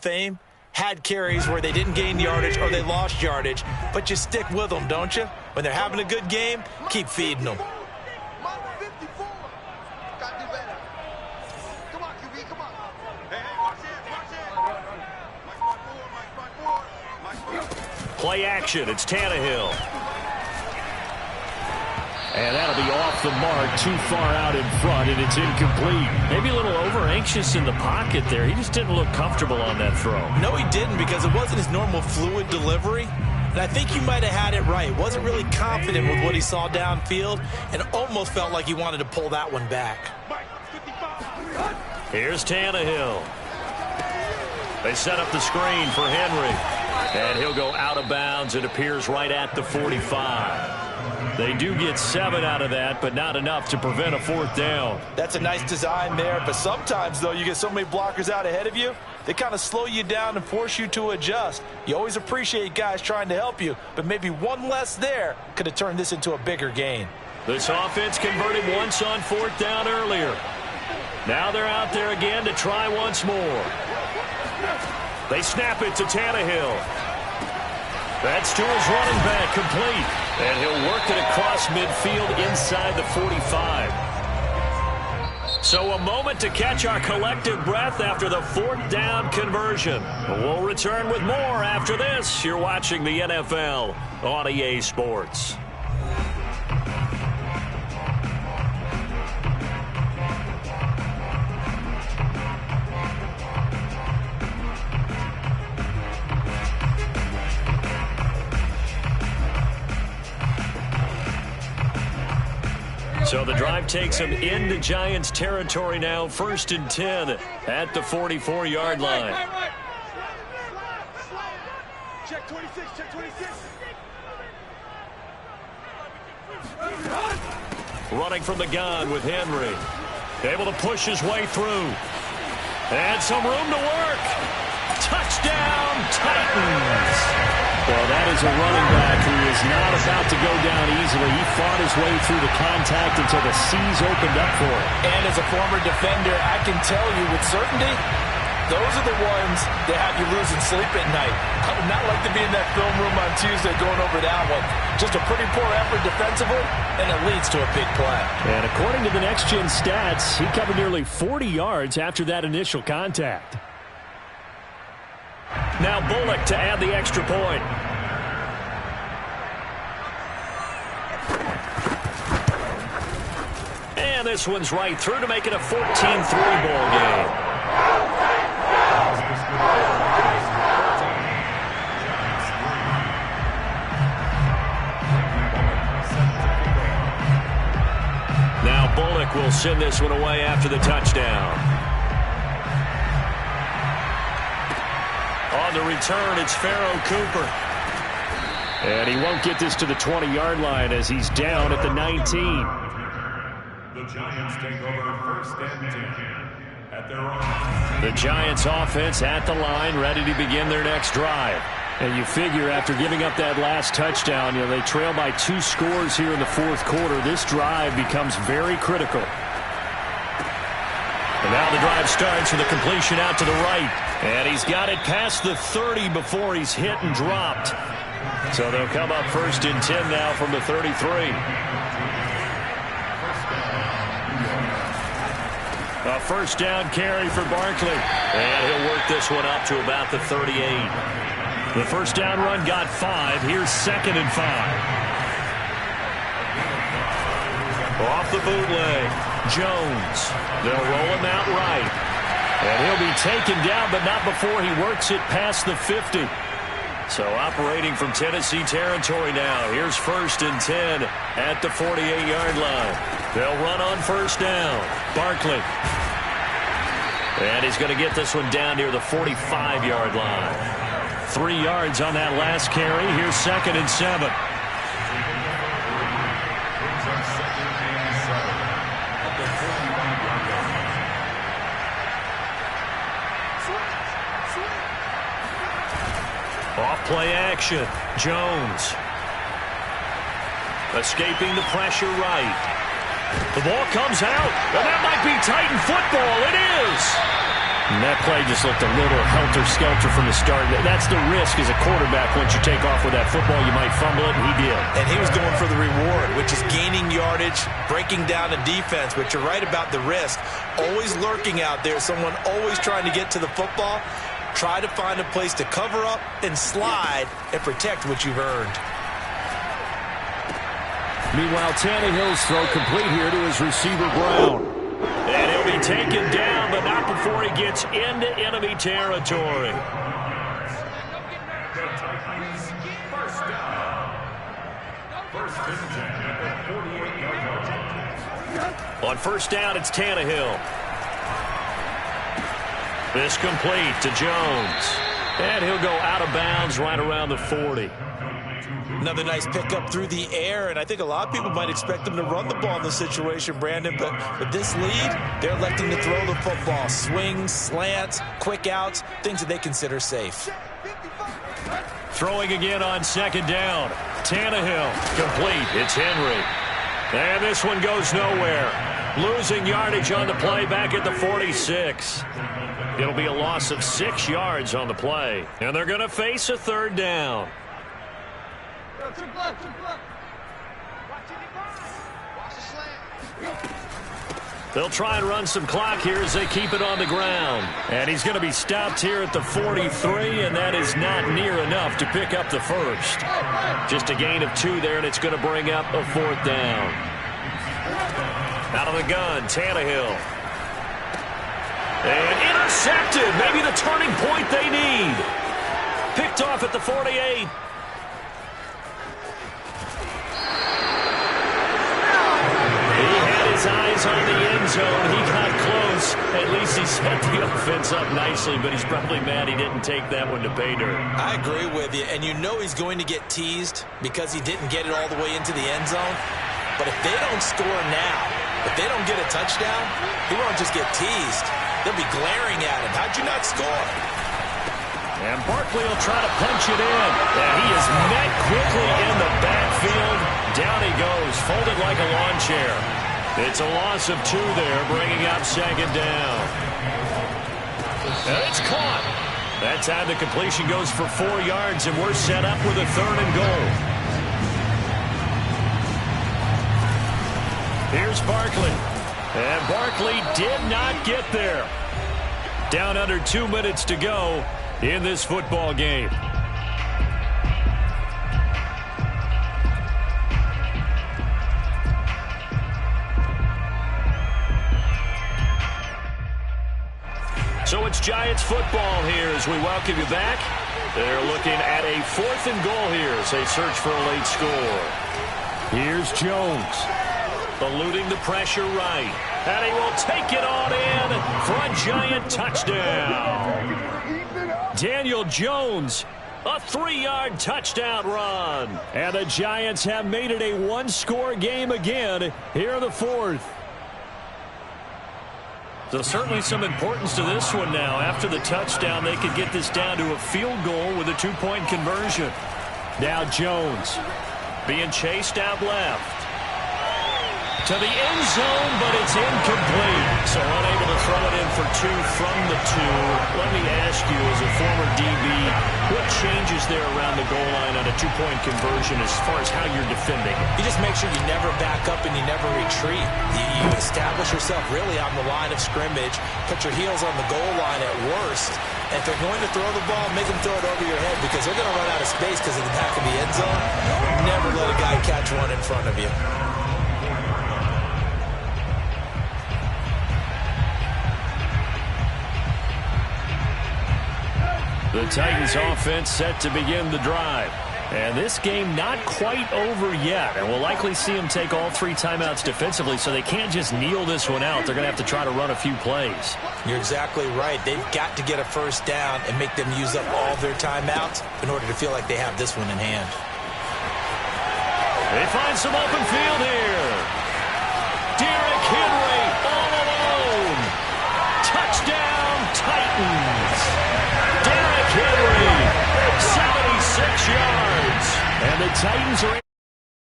Fame had carries where they didn't gain yardage or they lost yardage, but you stick with them, don't you? When they're having a good game, keep feeding them. Play action, it's Tannehill. And that'll be off the mark, too far out in front, and it's incomplete. Maybe a little over-anxious in the pocket there. He just didn't look comfortable on that throw. No, he didn't, because it wasn't his normal fluid delivery. And I think you might have had it right. Wasn't really confident with what he saw downfield and almost felt like he wanted to pull that one back. Here's Tannehill. They set up the screen for Henry. And he'll go out of bounds. It appears right at the 45. They do get 7 out of that, but not enough to prevent a 4th down. That's a nice design there, but sometimes, though, you get so many blockers out ahead of you, they kind of slow you down and force you to adjust. You always appreciate guys trying to help you, but maybe one less there could have turned this into a bigger gain. This offense converted once on 4th down earlier. Now they're out there again to try once more. They snap it to Tannehill. That's to his running back, complete. And he'll work it across midfield inside the 45. So a moment to catch our collective breath after the 4th down conversion. We'll return with more after this. You're watching the NFL on EA Sports. So the drive takes them into Giants territory now. 1st and 10 at the 44-yard line. Check 26, check 26. Running from the gun with Henry. Able to push his way through. And some room to work. Touchdown, Titans. Well, that is a running back who is not about to go down easily. He fought his way through the contact until the seas opened up for him. And as a former defender, I can tell you with certainty, those are the ones that have you losing sleep at night. I would not like to be in that film room on Tuesday going over that one. Just a pretty poor effort defensively, and it leads to a big play. And according to the next-gen stats, he covered nearly 40 yards after that initial contact. Now Bullock to add the extra point. And this one's right through to make it a 14-3 ball game. Now Bullock will send this one away after the touchdown. On the return, it's Pharaoh Cooper. And he won't get this to the 20-yard line as he's down at the 19. The Giants take over 1st and 10 at their own. The Giants offense at the line, ready to begin their next drive. And you figure after giving up that last touchdown, they trail by 2 scores here in the 4th quarter. This drive becomes very critical. And now the drive starts with a completion out to the right. And he's got it past the 30 before he's hit and dropped. So they'll come up 1st and 10 now from the 33. A 1st down carry for Barkley. And he'll work this one up to about the 38. The 1st down run got 5. Here's 2nd and 5. Off the bootleg. Jones. They'll roll him out right. And he'll be taken down, but not before he works it past the 50. So operating from Tennessee territory now. Here's 1st and 10 at the 48-yard line. They'll run on 1st down. Barkley. And he's going to get this one down near the 45-yard line. 3 yards on that last carry. Here's 2nd and 7. Off play action. Jones. Escaping the pressure right. The ball comes out, and that might be Titan football. It is. And that play just looked a little helter-skelter from the start. That's the risk as a quarterback. Once you take off with that football, you might fumble it, and he did. And he was going for the reward, which is gaining yardage, breaking down a defense. But you're right about the risk. Always lurking out there, someone always trying to get to the football. Try to find a place to cover up and slide and protect what you've earned. Meanwhile, Tannehill's throw complete here to his receiver, Brown. And he'll be taken down, but not before he gets into enemy territory. The Titans first down. First and 10 at the 48-yard line. On first down, it's Tannehill. This complete to Jones. And he'll go out of bounds right around the 40. Another nice pickup through the air, and I think a lot of people might expect them to run the ball in this situation, Brandon, but with this lead, they're electing to throw the football. Swings, slants, quick outs, things that they consider safe. Throwing again on second down. Tannehill, complete. It's Henry. And this one goes nowhere. Losing yardage on the play back at the 46. It'll be a loss of 6 yards on the play, and they're going to face a third down. They'll try and run some clock here as they keep it on the ground. And he's going to be stopped here at the 43, and that is not near enough to pick up the first. Just a gain of 2 there, and it's going to bring up a fourth down. Out of the gun, Tannehill. And intercepted. Maybe the turning point they need. Picked off at the 48. His eyes on the end zone. He got close. At least he set the offense up nicely, but he's probably mad he didn't take that one to pay dirt. I agree with you, and you know he's going to get teased because he didn't get it all the way into the end zone. But if they don't score now, if they don't get a touchdown, he won't just get teased. They'll be glaring at him. How'd you not score? And Barkley will try to punch it in. And he is met quickly in the backfield. Down he goes, folded like a lawn chair. It's a loss of 2 there, bringing up second down. And it's caught. That time the completion goes for 4 yards, and we're set up with a third and goal. Here's Barkley. And Barkley did not get there. Down under 2 minutes to go in this football game. So it's Giants football here as we welcome you back. They're looking at a 4th and goal here as they search for a late score. Here's Jones. Eluding the pressure right. And he will take it on in for a Giant touchdown. Daniel Jones, a 3-yard touchdown run. And the Giants have made it a 1-score game again here in the 4th. So certainly some importance to this one now. After the touchdown, they could get this down to a field goal with a 2-point conversion. Now Jones being chased out left. To the end zone, but it's incomplete. So unable to throw it in for 2 from the 2. Let me ask you, as a former DB, what changes there around the goal line on a 2-point conversion as far as how you're defending? You just make sure you never back up and you never retreat. You establish yourself really on the line of scrimmage, put your heels on the goal line at worst. And if they're going to throw the ball, make them throw it over your head because they're going to run out of space because of the back of the end zone. Never let a guy catch one in front of you. The Titans offense set to begin the drive. And this game not quite over yet. And we'll likely see them take all 3 timeouts defensively, so they can't just kneel this one out. They're going to have to try to run a few plays. You're exactly right. They've got to get a first down and make them use up all their timeouts in order to feel like they have this one in hand. They find some open field here. Derrick Henry all alone. Touchdown, Titans. Derrick Henry, 76 yards. And the Titans are